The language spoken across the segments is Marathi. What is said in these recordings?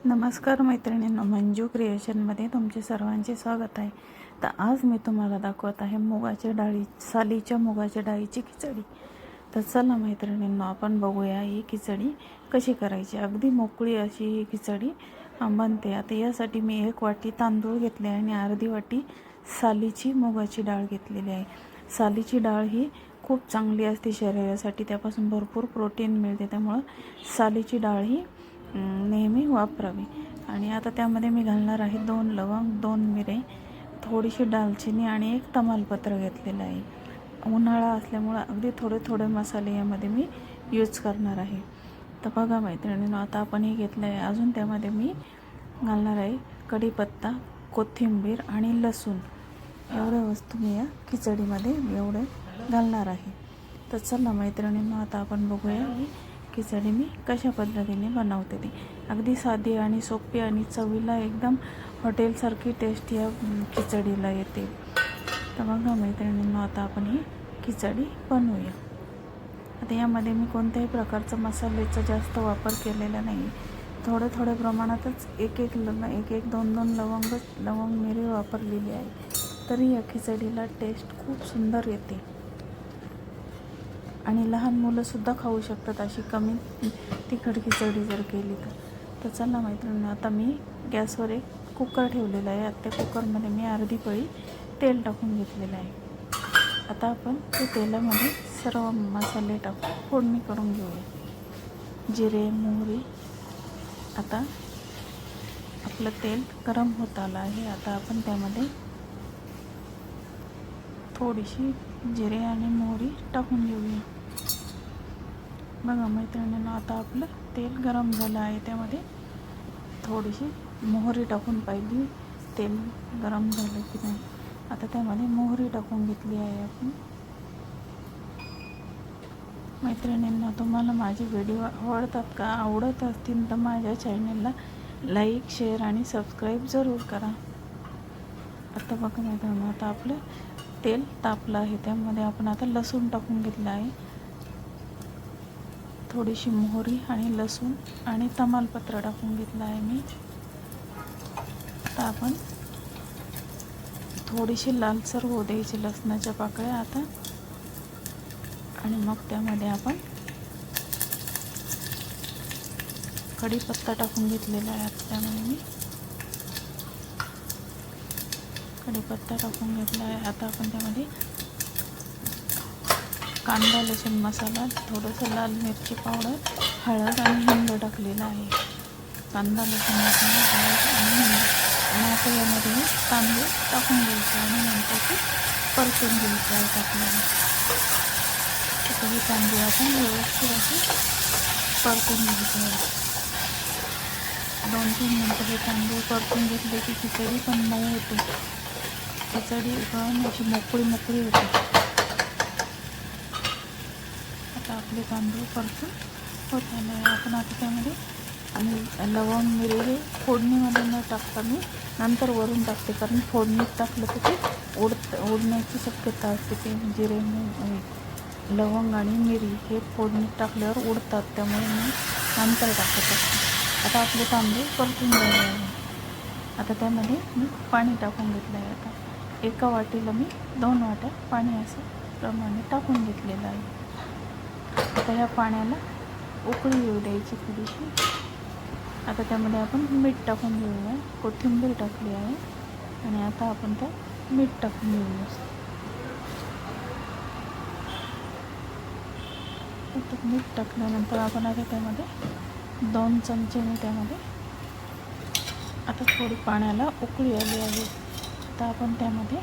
नमस्कार मैत्रिणींनो, मंजू क्रिएशनमध्ये तुमचे सर्वांचे स्वागत आहे. तर आज मी तुम्हाला दाखवत आहे सालीच्या मुगाच्या डाळीची खिचडी. तर चला मैत्रिणींनो, आपण बघूया ही खिचडी कशी करायची. अगदी मोकळी अशी ही खिचडी बनते. आता यासाठी मी 1 वाटी तांदूळ घेतले आणि अर्धी वाटी सालीची मुगाची डाळ घेतलेली आहे. सालीची डाळ ही खूप चांगली असते शरीरासाठी, त्यापासून भरपूर प्रोटीन मिळते. त्यामुळं सालीची डाळ ही नेहमी वापरावी. आणि आता त्यामध्ये मी घालणार आहे 2 लवंग, 2 मिरे, थोडीशी दालचिनी आणि 1 तमालपत्र घेतलेलं आहे. उन्हाळा असल्यामुळं अगदी थोडे थोडे मसाले यामध्ये मी यूज करणार आहे. तर बघा मैत्रिणींनो, आता आपण हे घेतलं आहे. अजून त्यामध्ये मी घालणार आहे कढीपत्ता, कोथिंबीर आणि लसूण. एवढ्या वस्तू मी या खिचडीमध्ये एवढे घालणार आहे. तर चला मैत्रिणींनो, आता आपण बघूया ही खिचडी मी कशा पद्धतीने बनवते ती. अगदी साधी आणि सोपी आणि चवीला एकदम हॉटेलसारखी टेस्ट या खिचडीला येते. तर बघा मैत्रिणींनो, आता आपण ही खिचडी बनवूया. आता यामध्ये मी कोणत्याही प्रकारचा मसाल्याचा जास्त वापर केलेला नाही. थोड्या प्रमाणातच एक एक 2 लवंग मिरी वापरलेली आहे. तरी या खिचडीला टेस्ट खूप सुंदर येते आणि लहान मुलंसुद्धा खाऊ शकतात अशी कमी तिखट खिचडी जर केली तर. चला मैत्रिणींनो, आता मी गॅसवर एक कुकर ठेवलेला आहे. आता त्या कुकरमध्ये मी अर्धी पळी तेल टाकून घेतलेलं आहे. आता आपण ते तेलामध्ये सर्व मसाले टाकून फोडणी करून घेऊया. जिरे, मोहरी. आता आपलं तेल गरम होत आलं आहे. आता आपण त्यामध्ये थोडीशी जिरे आणि मोहरी टाकून घेऊया. बघा मैत्रिणींनो, आता आपलं तेल गरम झालं आहे. त्यामध्ये थोडीशी मोहरी टाकून पाहिली तेल गरम झालं की नाही. आता त्यामध्ये मोहरी टाकून घेतली आहे आपण. मैत्रिणींना, तुम्हाला माझे व्हिडिओ आवडत असतील तर माझ्या चॅनलला लाईक, शेअर आणि सबस्क्राईब जरूर करा. आता बघा मैत्रिणींनो, आता आपलं तेल तापलं आहे. त्यामध्ये आपण आता लसूण टाकून घेतलं आहे. थोडीशी मोहरी आणि लसूण आणि तमालपत्र टाकून घेतलं आहे मी. आता आपण थोडीशी लालसर होऊ द्यायची लसणाच्या पाकळ्या आता. आणि मग त्यामध्ये आपण कढीपत्ता टाकून घेतलेला आहे. आता त्यामध्ये मी कढीपत्ता टाकून घेतला आहे. आता आपण त्यामध्ये कांदा, लसूण मसाला, थोडंसं लाल मिरची पावडर, हळद आणि हिंग टाकलेला आहे. कांदा, लसूण मसाला, हळद आणि हिंग. आणि आता यामध्ये तांदूळ टाकून घ्यायचे आणि नंतर ते परतून घ्यायचे आहेत आपल्याला. आता हे तांदूळ आपण व्यवस्थित असे परतून घ्यायचे आहेत. 2-3 मिनटं हे तांदूळ परतून घेतले की खिचडी पण मऊ होते. खिचडी उकळून अशी मोकळी होते. आता आपले तांदूळ परतून होत आले आहे. आपण आता त्यामध्ये आणि लवंग, मिरे हे फोडणीमध्ये न टाकता मी नंतर वरून टाकते, कारण फोडणीत टाकलं तर ते उडण्याची शक्यता असते. ते जिरे, लवंग आणि मिरी हे फोडणीत टाकल्यावर उडतात, त्यामुळे मी नंतर टाकत असते. आता आपले तांदूळ परतून झाले आहे. आता त्यामध्ये मी पाणी टाकून घेतलं आहे. आता 1 वाटीला मी 2 वाट्या पाणी असं प्रमाणे टाकून घेतलेलं आहे. आता ह्या पाण्याला उकळी येऊ द्यायची थोडीशी. आता त्यामध्ये आपण मीठ टाकून घेऊया. कोथिंबीर टाकली आहे आणि आता आपण त्यात मीठ टाकून घेऊया. आता मीठ टाकल्यानंतर आपण आता त्यामध्ये 2 चमचे मी त्यामध्ये आता थोडी पाण्याला उकळी आली आहे. आता आपण त्यामध्ये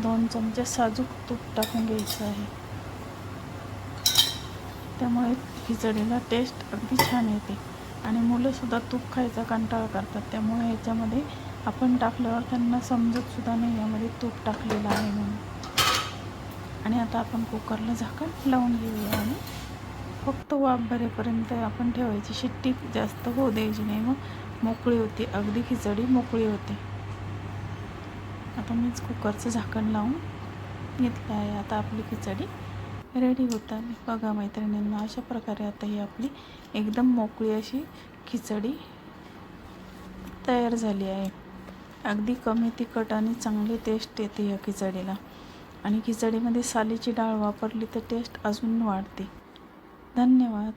2 चमचे साजूक तूप टाकून घ्यायचं आहे. त्यामुळे खिचडीला टेस्ट अगदी छान येते आणि मुलंसुद्धा तूप खायचा कंटाळा करतात. त्यामुळे ह्याच्यामध्ये आपण टाकल्यावर त्यांना समजतसुद्धा नाही यामध्ये तूप टाकलेलं आहे म्हणून. आणि आता आपण कुकरला झाकण लावून घेऊया आणि फक्त वाफ भरेपर्यंत आपण ठेवायची. शिट्टी जास्त होऊ द्यायची नाही, मग मोकळी होती, अगदी खिचडी मोकळी होते. आता मीच कुकरचं झाकण लावून घेतलं आहे. आता आपली खिचडी रेडी होत आली. बघा मैत्रिणींना, अशा प्रकारे आता ही आपली एकदम मोकळी अशी खिचडी तयार झाली आहे. अगदी कमी तिखट आणि चांगली टेस्ट येते या खिचडीला. आणि खिचडीमध्ये सालीची डाळ वापरली तर टेस्ट अजून वाढते. धन्यवाद.